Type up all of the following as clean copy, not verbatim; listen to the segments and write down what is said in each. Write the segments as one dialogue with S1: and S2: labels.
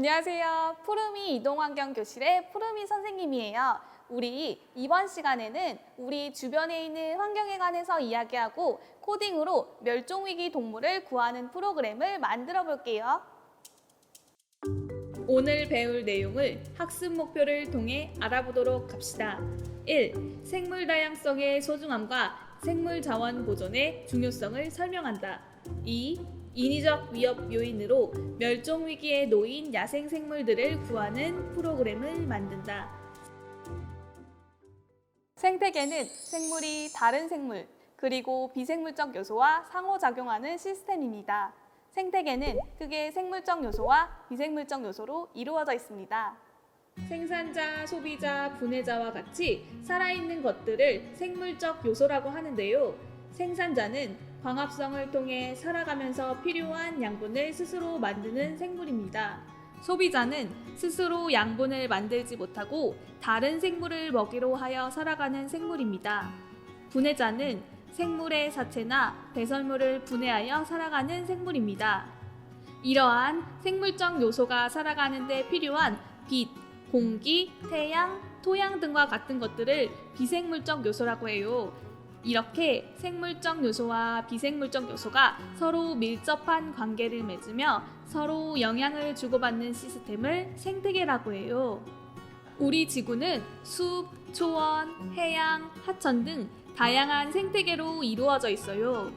S1: 안녕하세요. 푸르미 이동환경교실의 푸르미 선생님이에요. 우리 이번 시간에는 우리 주변에 있는 환경에 관해서 이야기하고 코딩으로 멸종위기 동물을 구하는 프로그램을 만들어 볼게요. 오늘 배울 내용을 학습 목표를 통해 알아보도록 합시다. 1. 생물 다양성의 소중함과 생물 자원 보존의 중요성을 설명한다. 2. 인위적 위협 요인으로 멸종 위기에 놓인 야생 생물들을 구하는 프로그램을 만든다. 생태계는 생물이 다른 생물, 그리고 비생물적 요소와 상호작용하는 시스템입니다. 생태계는 크게 생물적 요소와 비생물적 요소로 이루어져 있습니다. 생산자, 소비자, 분해자와 같이 살아있는 것들을 생물적 요소라고 하는데요. 생산자는 광합성을 통해 살아가면서 필요한 양분을 스스로 만드는 생물입니다. 소비자는 스스로 양분을 만들지 못하고 다른 생물을 먹이로 하여 살아가는 생물입니다. 분해자는 생물의 사체나 배설물을 분해하여 살아가는 생물입니다. 이러한 생물적 요소가 살아가는 데 필요한 빛, 공기, 태양, 토양 등과 같은 것들을 비생물적 요소라고 해요. 이렇게 생물적 요소와 비생물적 요소가 서로 밀접한 관계를 맺으며 서로 영향을 주고받는 시스템을 생태계라고 해요. 우리 지구는 숲, 초원, 해양, 하천 등 다양한 생태계로 이루어져 있어요.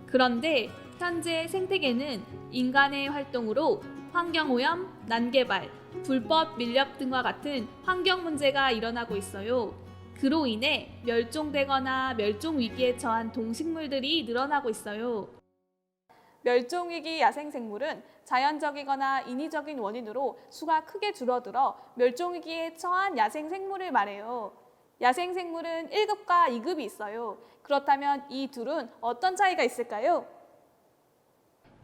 S1: 그런데 현재 생태계는 인간의 활동으로 환경오염, 난개발, 불법 밀렵 등과 같은 환경 문제가 일어나고 있어요. 그로 인해 멸종되거나 멸종위기에 처한 동식물들이 늘어나고 있어요. 멸종위기 야생생물은 자연적이거나 인위적인 원인으로 수가 크게 줄어들어 멸종위기에 처한 야생생물을 말해요. 야생생물은 1급과 2급이 있어요. 그렇다면 이 둘은 어떤 차이가 있을까요?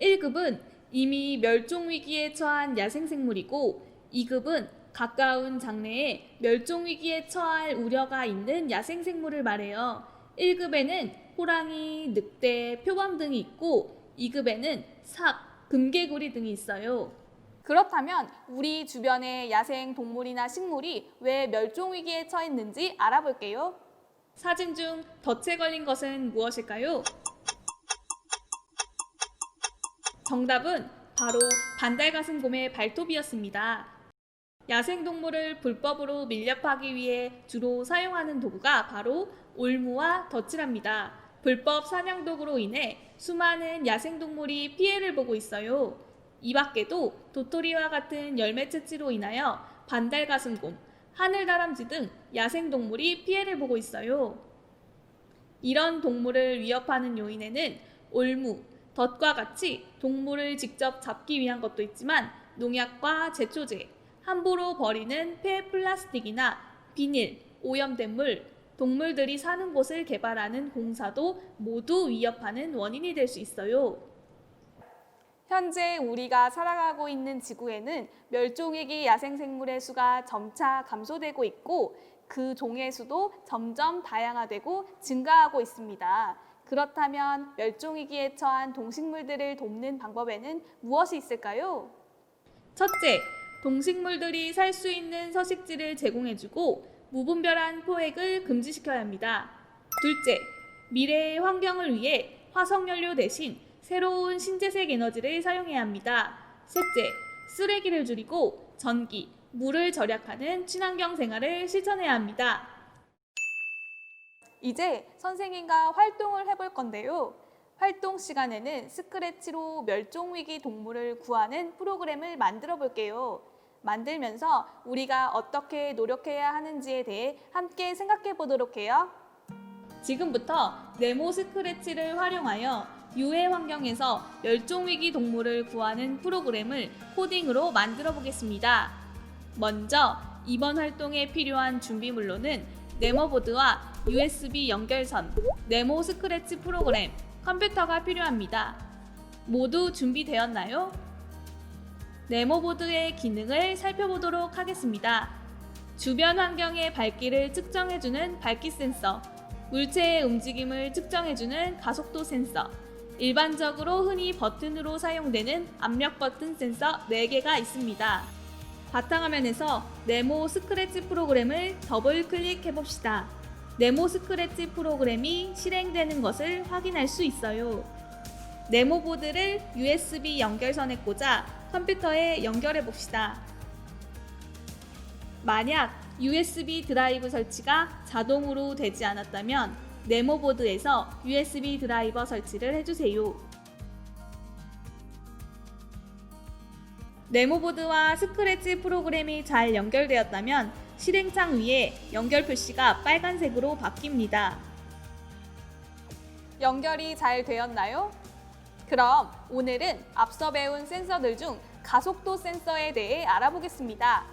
S1: 1급은 이미 멸종위기에 처한 야생생물이고 2급은 가까운 장래에 멸종위기에 처할 우려가 있는 야생생물을 말해요. 1급에는 호랑이, 늑대, 표범 등이 있고 2급에는 삭, 금개구리 등이 있어요. 그렇다면 우리 주변의 야생 동물이나 식물이 왜 멸종위기에 처했는지 알아볼게요. 사진 중 덫에 걸린 것은 무엇일까요? 정답은 바로 반달가슴곰의 발톱이었습니다. 야생동물을 불법으로 밀렵하기 위해 주로 사용하는 도구가 바로 올무와 덫이랍니다. 불법 사냥 도구로 인해 수많은 야생동물이 피해를 보고 있어요. 이 밖에도 도토리와 같은 열매 채취로 인하여 반달가슴곰, 하늘다람쥐 등 야생동물이 피해를 보고 있어요. 이런 동물을 위협하는 요인에는 올무, 덫과 같이 동물을 직접 잡기 위한 것도 있지만 농약과 제초제, 함부로 버리는 폐 플라스틱이나 비닐, 오염된 물, 동물들이 사는 곳을 개발하는 공사도 모두 위협하는 원인이 될 수 있어요. 현재 우리가 살아가고 있는 지구에는 멸종위기 야생생물의 수가 점차 감소되고 있고 그 종의 수도 점점 다양화되고 증가하고 있습니다. 그렇다면 멸종위기에 처한 동식물들을 돕는 방법에는 무엇이 있을까요? 첫째, 동식물들이 살 수 있는 서식지를 제공해주고 무분별한 포획을 금지시켜야 합니다. 둘째, 미래의 환경을 위해 화석연료 대신 새로운 신재생 에너지를 사용해야 합니다. 셋째, 쓰레기를 줄이고 전기, 물을 절약하는 친환경 생활을 실천해야 합니다. 이제 선생님과 활동을 해볼 건데요. 활동 시간에는 스크래치로 멸종위기 동물을 구하는 프로그램을 만들어 볼게요. 만들면서 우리가 어떻게 노력해야 하는지에 대해 함께 생각해 보도록 해요. 지금부터 네모 스크래치를 활용하여 유해 환경에서 멸종위기 동물을 구하는 프로그램을 코딩으로 만들어 보겠습니다. 먼저 이번 활동에 필요한 준비물로는 네모보드와 USB 연결선, 네모 스크래치 프로그램, 컴퓨터가 필요합니다. 모두 준비되었나요? 네모보드의 기능을 살펴보도록 하겠습니다. 주변 환경의 밝기를 측정해주는 밝기 센서, 물체의 움직임을 측정해주는 가속도 센서, 일반적으로 흔히 버튼으로 사용되는 압력 버튼 센서 4개가 있습니다. 바탕화면에서 네모 스크래치 프로그램을 더블 클릭해 봅시다. 네모 스크래치 프로그램이 실행되는 것을 확인할 수 있어요. 네모 보드를 USB 연결선에 꽂아 컴퓨터에 연결해 봅시다. 만약 USB 드라이브 설치가 자동으로 되지 않았다면 네모 보드에서 USB 드라이버 설치를 해주세요. 네모 보드와 스크래치 프로그램이 잘 연결되었다면 실행창 위에 연결 표시가 빨간색으로 바뀝니다. 연결이 잘 되었나요? 그럼 오늘은 앞서 배운 센서들 중 가속도 센서에 대해 알아보겠습니다.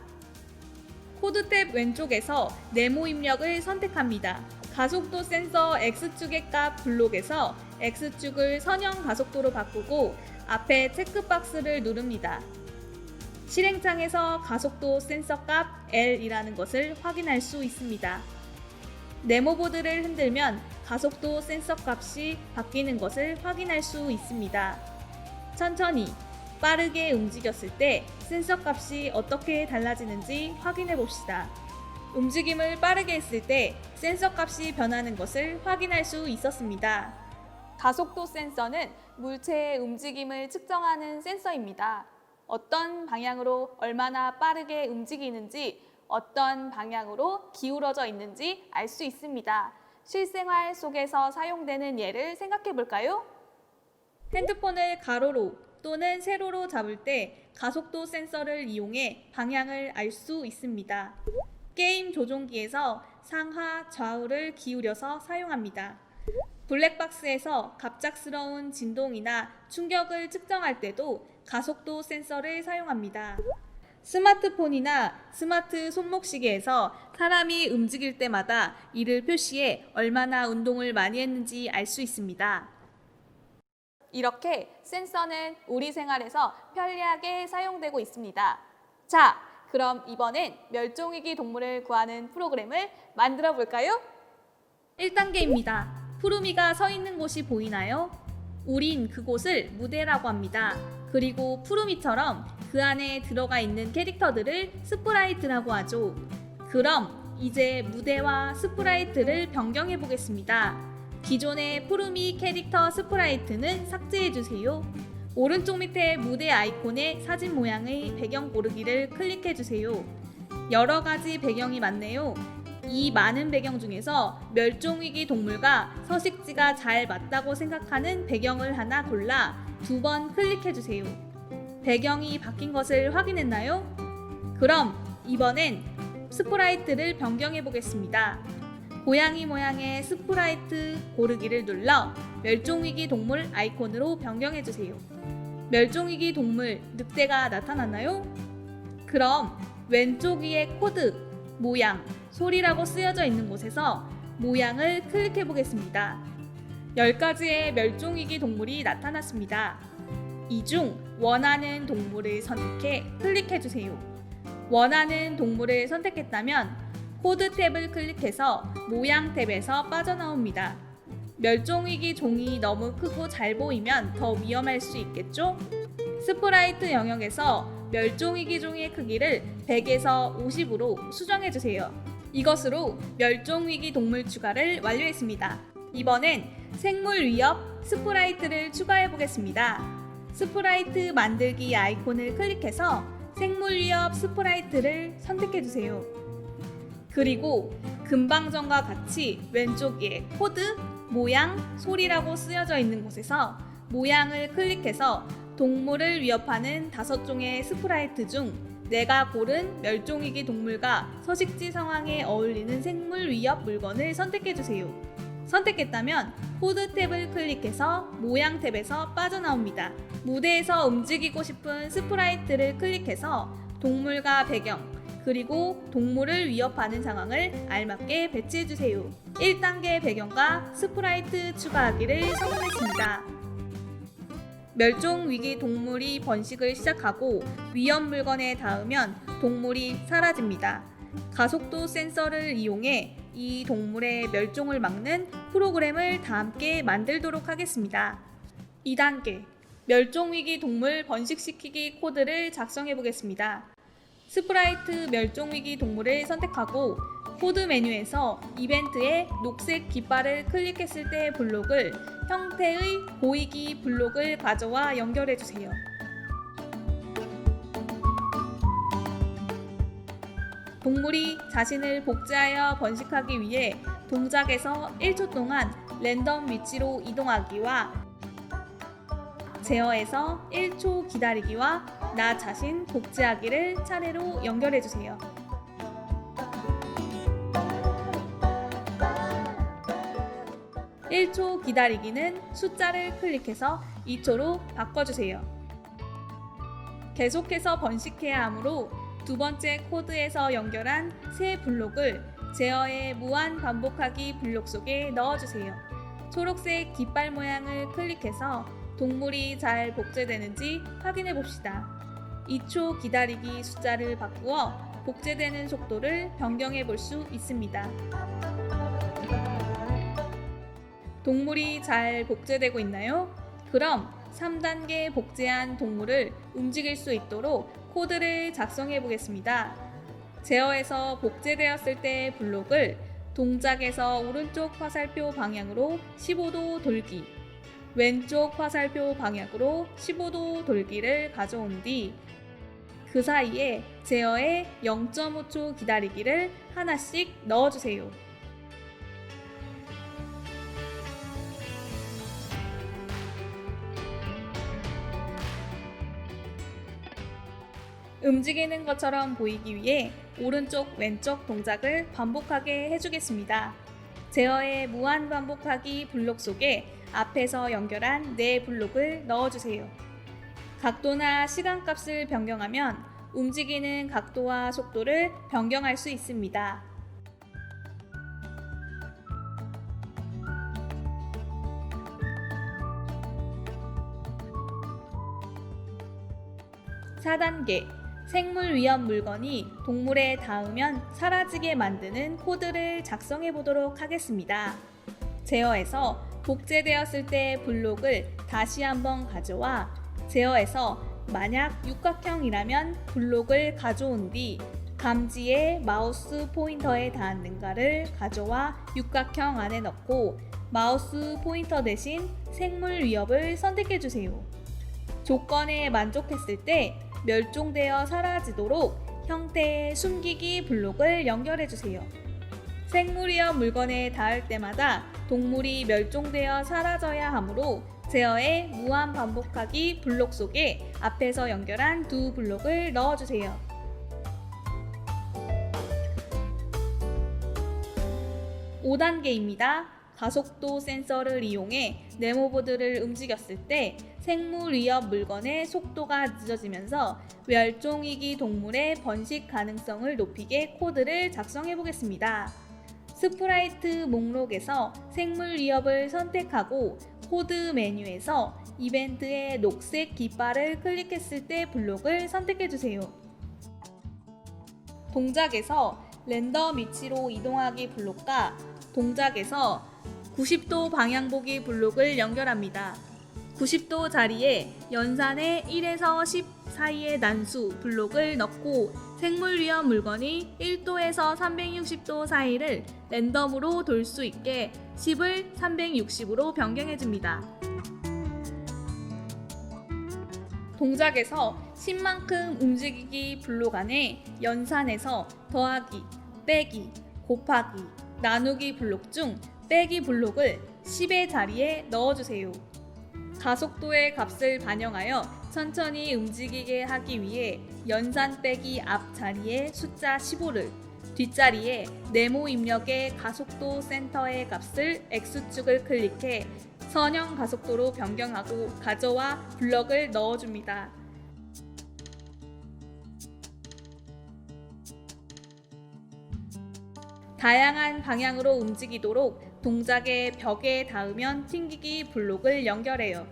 S1: 코드 탭 왼쪽에서 네모 입력을 선택합니다. 가속도 센서 X축의 값 블록에서 X축을 선형 가속도로 바꾸고 앞에 체크박스를 누릅니다. 실행창에서 가속도 센서 값 L이라는 것을 확인할 수 있습니다. 네모보드를 흔들면 가속도 센서 값이 바뀌는 것을 확인할 수 있습니다. 천천히, 빠르게 움직였을 때 센서 값이 어떻게 달라지는지 확인해 봅시다. 움직임을 빠르게 했을 때 센서 값이 변하는 것을 확인할 수 있었습니다. 가속도 센서는 물체의 움직임을 측정하는 센서입니다. 어떤 방향으로 얼마나 빠르게 움직이는지, 어떤 방향으로 기울어져 있는지 알 수 있습니다. 실생활 속에서 사용되는 예를 생각해 볼까요? 핸드폰을 가로로 또는 세로로 잡을 때 가속도 센서를 이용해 방향을 알 수 있습니다. 게임 조종기에서 상하, 좌우를 기울여서 사용합니다. 블랙박스에서 갑작스러운 진동이나 충격을 측정할 때도 가속도 센서를 사용합니다. 스마트폰이나 스마트 손목시계에서 사람이 움직일 때마다 이를 표시해 얼마나 운동을 많이 했는지 알 수 있습니다. 이렇게 센서는 우리 생활에서 편리하게 사용되고 있습니다. 자, 그럼 이번엔 멸종위기 동물을 구하는 프로그램을 만들어 볼까요? 1단계입니다. 푸르미가 서 있는 곳이 보이나요? 우린 그곳을 무대라고 합니다. 그리고 푸르미처럼 그 안에 들어가 있는 캐릭터들을 스프라이트라고 하죠. 그럼 이제 무대와 스프라이트를 변경해 보겠습니다. 기존의 푸르미 캐릭터 스프라이트는 삭제해 주세요. 오른쪽 밑에 무대 아이콘의 사진 모양의 배경 고르기를 클릭해 주세요. 여러 가지 배경이 많네요. 이 많은 배경 중에서 멸종위기 동물과 서식지가 잘 맞다고 생각하는 배경을 하나 골라 2번 클릭해 주세요. 배경이 바뀐 것을 확인했나요? 그럼 이번엔 스프라이트를 변경해 보겠습니다. 고양이 모양의 스프라이트 고르기를 눌러 멸종위기 동물 아이콘으로 변경해 주세요. 멸종위기 동물 늑대가 나타났나요? 그럼 왼쪽 위에 코드, 모양, 소리라고 쓰여져 있는 곳에서 모양을 클릭해 보겠습니다. 10가지의 멸종위기 동물이 나타났습니다. 이 중 원하는 동물을 선택해 클릭해 주세요. 원하는 동물을 선택했다면 코드 탭을 클릭해서 모양 탭에서 빠져나옵니다. 멸종위기 종이 너무 크고 잘 보이면 더 위험할 수 있겠죠? 스프라이트 영역에서 멸종위기 종의 크기를 100에서 50으로 수정해 주세요. 이것으로 멸종위기 동물 추가를 완료했습니다. 이번엔 생물 위협 스프라이트를 추가해 보겠습니다. 스프라이트 만들기 아이콘을 클릭해서 생물 위협 스프라이트를 선택해 주세요. 그리고 금방 전과 같이 왼쪽에 코드, 모양, 소리라고 쓰여져 있는 곳에서 모양을 클릭해서 동물을 위협하는 5종의 스프라이트 중 내가 고른 멸종위기 동물과 서식지 상황에 어울리는 생물 위협 물건을 선택해 주세요. 선택했다면 코드 탭을 클릭해서 모양 탭에서 빠져나옵니다. 무대에서 움직이고 싶은 스프라이트를 클릭해서 동물과 배경, 그리고 동물을 위협하는 상황을 알맞게 배치해주세요. 1단계 배경과 스프라이트 추가하기를 성공했습니다. 멸종위기 동물이 번식을 시작하고 위협 물건에 닿으면 동물이 사라집니다. 가속도 센서를 이용해 이 동물의 멸종을 막는 프로그램을 다 함께 만들도록 하겠습니다. 2단계 멸종위기 동물 번식시키기 코드를 작성해 보겠습니다. 스프라이트 멸종위기 동물을 선택하고 코드 메뉴에서 이벤트에 녹색 깃발을 클릭했을 때 블록을 형태의 보이기 블록을 가져와 연결해 주세요. 동물이 자신을 복제하여 번식하기 위해 동작에서 1초 동안 랜덤 위치로 이동하기와 제어에서 1초 기다리기와 나 자신 복제하기를 차례로 연결해 주세요. (1초) 기다리기는 숫자를 클릭해서 2초로 바꿔주세요. 계속해서 번식해야 하므로 두 번째 코드에서 연결한 새 블록을 제어의 무한 반복하기 블록 속에 넣어주세요. 초록색 깃발 모양을 클릭해서 동물이 잘 복제되는지 확인해 봅시다. 2초 기다리기 숫자를 바꾸어 복제되는 속도를 변경해 볼 수 있습니다. 동물이 잘 복제되고 있나요? 그럼 3단계 복제한 동물을 움직일 수 있도록 코드를 작성해 보겠습니다. 제어에서 복제되었을 때 블록을 동작에서 오른쪽 화살표 방향으로 15도 돌기, 왼쪽 화살표 방향으로 15도 돌기를 가져온 뒤 그 사이에 제어에 0.5초 기다리기를 하나씩 넣어주세요. 움직이는 것처럼 보이기 위해 오른쪽 왼쪽 동작을 반복하게 해주겠습니다. 제어의 무한 반복하기 블록 속에 앞에서 연결한 네 블록을 넣어주세요. 각도나 시간값을 변경하면 움직이는 각도와 속도를 변경할 수 있습니다. (4단계) 생물 위험 물건이 동물에 닿으면 사라지게 만드는 코드를 작성해 보도록 하겠습니다. 제어에서 복제되었을 때 블록을 다시 한번 가져와 제어에서 만약 육각형이라면 블록을 가져온 뒤 감지에 마우스 포인터에 닿았는가를 가져와 육각형 안에 넣고 마우스 포인터 대신 생물 위협을 선택해 주세요. 조건에 만족했을 때 멸종되어 사라지도록 형태의 숨기기 블록을 연결해 주세요. 생물 위협 물건에 닿을 때마다 동물이 멸종되어 사라져야 하므로 제어의 무한 반복하기 블록 속에 앞에서 연결한 두 블록을 넣어주세요. (5단계입니다) 가속도 센서를 이용해 네모보드를 움직였을 때 생물 위협 물건의 속도가 늦어지면서 멸종위기 동물의 번식 가능성을 높이게 코드를 작성해 보겠습니다. 스프라이트 목록에서 생물 위협을 선택하고 코드 메뉴에서 이벤트의 녹색 깃발을 클릭했을 때 블록을 선택해 주세요. 동작에서 랜덤 위치로 이동하기 블록과 동작에서 90도 방향 보기 블록을 연결합니다. 90도 자리에 연산의 1에서 10 사이의 난수 블록을 넣고 생물 위험 물건이 1도에서 360도 사이를 랜덤으로 돌 수 있게 10을 360으로 변경해줍니다. 동작에서 10만큼 움직이기 블록 안에 연산에서 더하기, 빼기, 곱하기, 나누기 블록 중 빼기 블록을 10의 자리에 넣어주세요. 가속도의 값을 반영하여 천천히 움직이게 하기 위해 연산 빼기 앞 자리에 숫자 15를, 뒷자리에 네모 입력의 가속도 센터의 값을 X축을 클릭해 선형 가속도로 변경하고 가져와 블럭을 넣어줍니다. 다양한 방향으로 움직이도록 동작의 벽에 닿으면 튕기기 블록을 연결해요.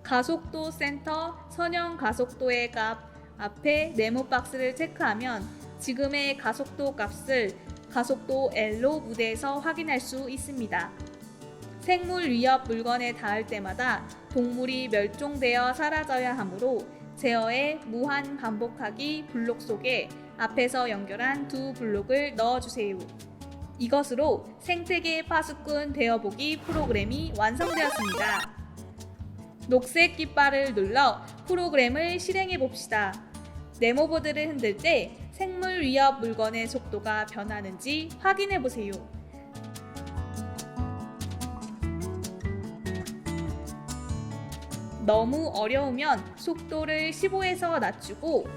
S1: 가속도 센터 선형 가속도의 값 앞에 네모 박스를 체크하면 지금의 가속도 값을 가속도 L로 무대에서 확인할 수 있습니다. 생물 위협 물건에 닿을 때마다 동물이 멸종되어 사라져야 하므로 제어의 무한 반복하기 블록 속에 앞에서 연결한 두 블록을 넣어주세요. 이것으로 생태계 파수꾼 되어보기 프로그램이 완성되었습니다. 녹색 깃발을 눌러 프로그램을 실행해 봅시다. 네모보드를 흔들 때 생물 위협 물건의 속도가 변하는지 확인해 보세요. 너무 어려우면 속도를 15에서 낮추고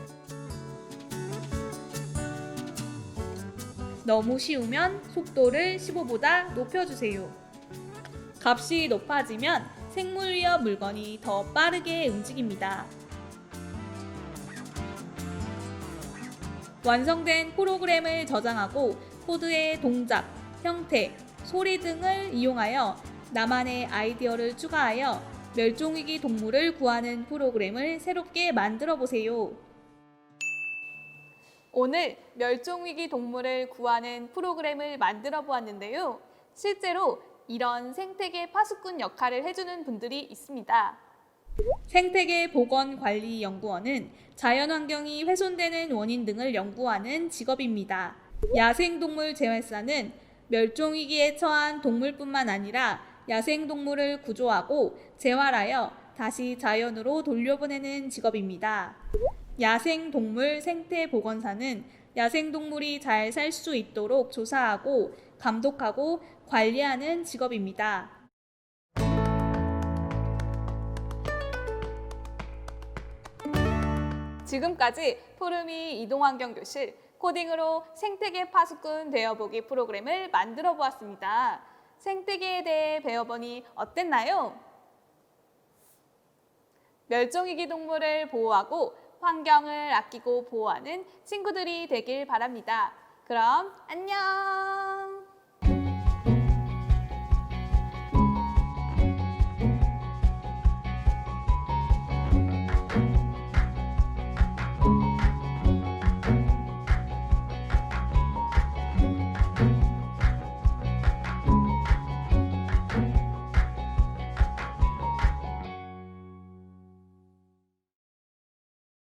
S1: 너무 쉬우면 속도를 15보다 높여주세요. 값이 높아지면 생물 위협 물건이 더 빠르게 움직입니다. 완성된 프로그램을 저장하고 코드의 동작, 형태, 소리 등을 이용하여 나만의 아이디어를 추가하여 멸종위기 동물을 구하는 프로그램을 새롭게 만들어 보세요. 오늘 멸종위기 동물을 구하는 프로그램을 만들어 보았는데요. 실제로 이런 생태계 파수꾼 역할을 해주는 분들이 있습니다. 생태계 보건관리연구원은 자연환경이 훼손되는 원인 등을 연구하는 직업입니다. 야생동물 재활사는 멸종위기에 처한 동물뿐만 아니라 야생동물을 구조하고 재활하여 다시 자연으로 돌려보내는 직업입니다. 야생동물 생태보건사는 야생동물이 잘 살 수 있도록 조사하고 감독하고 관리하는 직업입니다. 지금까지 푸르미 이동환경교실 코딩으로 생태계 파수꾼 되어보기 프로그램을 만들어 보았습니다. 생태계에 대해 배워보니 어땠나요? 멸종위기 동물을 보호하고 환경을 아끼고 보호하는 친구들이 되길 바랍니다. 그럼 안녕!